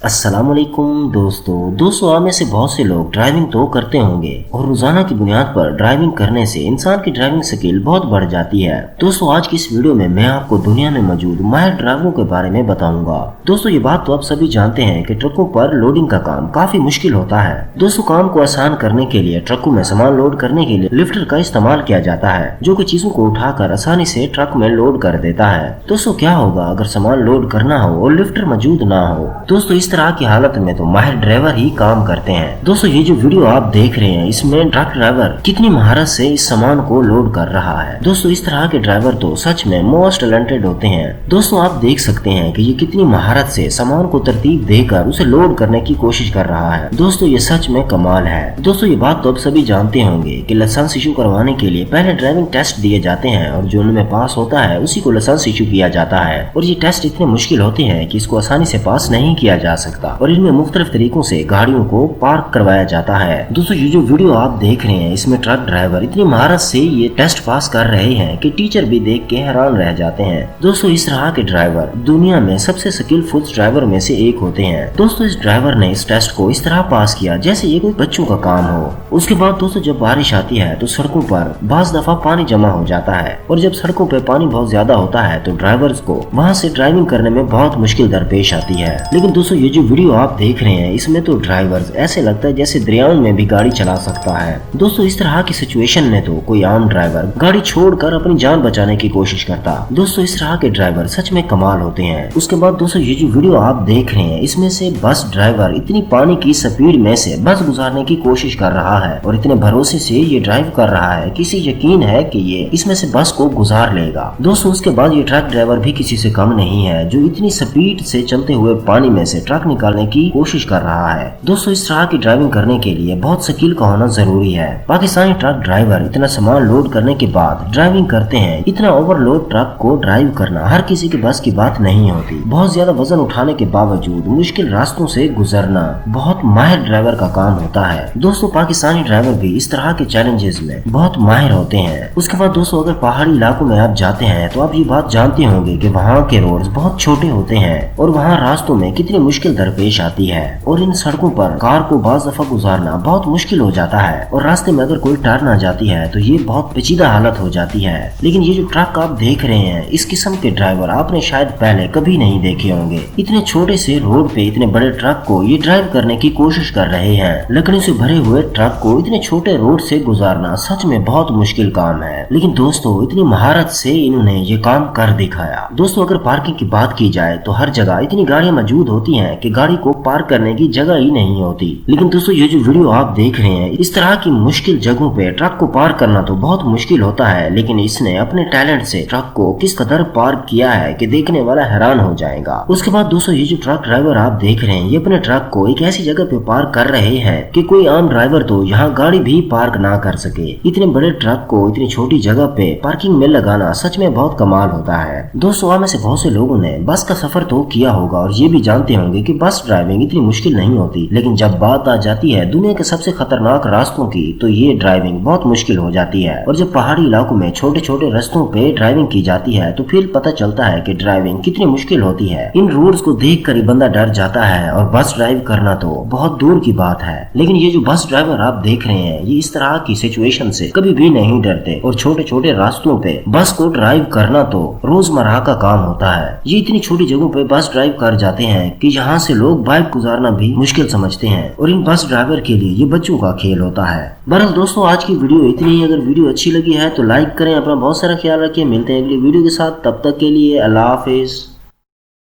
अस्सलाम वालेकुम दोस्तों आप में से बहुत से लोग ड्राइविंग तो करते होंगे और रोजाना की बुनियाद पर ड्राइविंग करने से इंसान की ड्राइविंग स्किल बहुत बढ़ जाती है। दोस्तों आज की इस वीडियो में मैं आपको दुनिया में मौजूद माहिर ड्राइवरों के बारे में बताऊंगा। दोस्तों ये बात तो आप सभी जानते हैं कि ट्रकों पर लोडिंग का काम काफी मुश्किल होता है। दोस्तों काम को आसान करने के लिए ट्रकों में सामान लोड करने के लिए लिफ्टर का इस्तेमाल किया जाता है, जो कि चीजों को उठाकर आसानी से ट्रक में लोड कर देता है। दोस्तों क्या होगा अगर सामान लोड करना हो और लिफ्टर मौजूद ना हो? दोस्तों इस तरह की हालत में तो माहिर ड्राइवर ही काम करते हैं। दोस्तों ये जो वीडियो आप देख रहे हैं इसमें ट्रक ड्राइवर कितनी महारत से इस सामान को लोड कर रहा है। दोस्तों इस तरह के ड्राइवर तो सच में मोस्ट टैलेंटेड होते हैं। दोस्तों आप देख सकते हैं कि ये कितनी महारत से सामान को तरतीब देकर उसे लोड करने की कोशिश कर रहा है। दोस्तों ये सच में कमाल है। दोस्तों ये बात तो आप सभी जानते होंगे कि लाइसेंस इशू करवाने के लिए पहले ड्राइविंग टेस्ट दिए जाते हैं और जो उनमें पास होता है उसी को लाइसेंस इशू किया जाता है। और ये टेस्ट इतने मुश्किल होते हैं कि इसको आसानी से पास नहीं किया जा सकता और इनमें मुख्तलिफ तरीकों से गाड़ियों को पार्क करवाया जाता है। दोस्तों ये जो वीडियो आप देख रहे हैं इसमें ट्रक ड्राइवर इतनी महारत से ये टेस्ट पास कर रहे हैं कि टीचर भी देख के हैरान रह जाते हैं। दोस्तों इस तरह के ड्राइवर दुनिया में सबसे स्किलफुल ड्राइवर में से एक होते हैं। दोस्तों इस ड्राइवर ने इस टेस्ट को इस तरह पास किया जैसे ये कोई बच्चों का काम हो। उसके बाद दोस्तों जब बारिश आती है तो सड़कों पर बाज़ दफा पानी जमा हो जाता है और जब सड़कों पे पानी बहुत ज्यादा होता है तो ड्राइवर्स को वहाँ से ड्राइविंग करने में बहुत मुश्किल दरपेश आती है। लेकिन दोस्तों ये जो वीडियो आप देख रहे हैं इसमें तो ड्राइवर्स ऐसे लगता है जैसे दरियाओं में भी गाड़ी चला सकता है। दोस्तों इस तरह की सिचुएशन में तो कोई आम ड्राइवर गाड़ी छोड़कर अपनी जान बचाने की कोशिश करता। दोस्तों इस तरह के ड्राइवर सच में कमाल होते हैं। उसके बाद दोस्तों ये जो वीडियो आप देख रहे हैं इसमें से बस ड्राइवर इतनी पानी की स्पीड में से बस गुजारने की कोशिश कर रहा है और इतने भरोसे से ये ड्राइव कर रहा है किसी यकीन है कि ये इसमें से बस को गुजार लेगा। दोस्तों उसके बाद ये ट्रक ड्राइवर भी किसी से कम नहीं है जो इतनी स्पीड से चलते हुए पानी में से ट्रक निकालने की कोशिश कर रहा है। दोस्तों इस तरह की ड्राइविंग करने के लिए बहुत स्किल का होना जरूरी है। पाकिस्तानी ट्रक ड्राइवर इतना सामान लोड करने के बाद ड्राइविंग करते हैं। इतना ओवरलोड ट्रक को ड्राइव करना हर किसी के बस की बात नहीं होती। बहुत ज्यादा वजन उठाने के बावजूद मुश्किल रास्तों से गुजरना बहुत माहिर ड्राइवर का काम होता है। दोस्तों पाकिस्तानी ड्राइवर भी इस तरह के चैलेंजेस में बहुत माहिर होते हैं। उसके बाद दोस्तों अगर पहाड़ी इलाकों में आप जाते हैं तो आप ये बात जानते होंगे कि वहाँ के रोड्स बहुत छोटे होते हैं और वहाँ रास्तों में कितनी मुश्किल दरपेश आती है और इन सड़कों पर कार को बाज़ दफा गुजारना बहुत मुश्किल हो जाता है और रास्ते में अगर कोई टर्न आ जाती है तो ये बहुत पेचीदा हालत हो जाती है। लेकिन ये जो ट्रक आप देख रहे हैं इस किस्म के ड्राइवर आपने शायद पहले कभी नहीं देखे होंगे। इतने छोटे से रोड पे इतने बड़े ट्रक को ये ड्राइव करने की कोशिश कर रहे हैं। लकड़ी से भरे हुए ट्रक को इतने छोटे रोड से गुजारना सच में बहुत मुश्किल काम है, लेकिन दोस्तों इतनी महारत से इन्होंने ये काम कर दिखाया। दोस्तों अगर पार्किंग की बात की जाए तो हर जगह इतनी गाड़ियां मौजूद होती हैं कि गाड़ी को पार्क करने की जगह ही नहीं होती। लेकिन दोस्तों ये जो वीडियो आप देख रहे हैं इस तरह की मुश्किल जगहों पे ट्रक को पार्क करना तो बहुत मुश्किल होता है, लेकिन इसने अपने टैलेंट से ट्रक को किस कदर पार्क किया है कि देखने वाला हैरान हो जाएगा। उसके बाद दोस्तों ये जो ट्रक ड्राइवर आप देख रहे हैं ये अपने ट्रक को एक ऐसी जगह पे पार्क कर रहे हैं कि कोई आम ड्राइवर तो यहाँ गाड़ी भी पार्क ना कर सके। इतने बड़े ट्रक को इतनी छोटी जगह पे पार्किंग में लगाना सच में बहुत कमाल होता है। दोस्तों आप में से बहुत से लोगों ने बस का सफर तो किया होगा और ये भी जानते होंगे कि बस ड्राइविंग इतनी मुश्किल नहीं होती, लेकिन जब बात आ जाती है दुनिया के सबसे खतरनाक रास्तों की तो ये ड्राइविंग बहुत मुश्किल हो जाती है। और जब पहाड़ी इलाकों में छोटे छोटे रास्तों पे ड्राइविंग की जाती है तो फिर पता चलता है कि ड्राइविंग कितनी मुश्किल होती है। इन रोड्स को देख कर ही बंदा डर जाता है और बस ड्राइव करना तो बहुत दूर की बात है। लेकिन ये जो बस ड्राइवर आप देख रहे हैं ये इस तरह की सिचुएशन से कभी भी नहीं डरते और छोटे छोटे रास्तों पे बस को ड्राइव करना तो रोजमर्रा का काम होता है। ये इतनी छोटी जगहों पे बस ड्राइव कर जाते हैं कि यहाँ से लोग बाइक गुजारना भी मुश्किल समझते हैं और इन बस ड्राइवर के लिए ये बच्चों का खेल होता है। बहरहाल दोस्तों आज की वीडियो इतनी ही। अगर वीडियो अच्छी लगी है तो लाइक करें। अपना बहुत सारा ख्याल रखिए। मिलते हैं अगली वीडियो के साथ, तब तक के लिए अल्लाह हाफिज।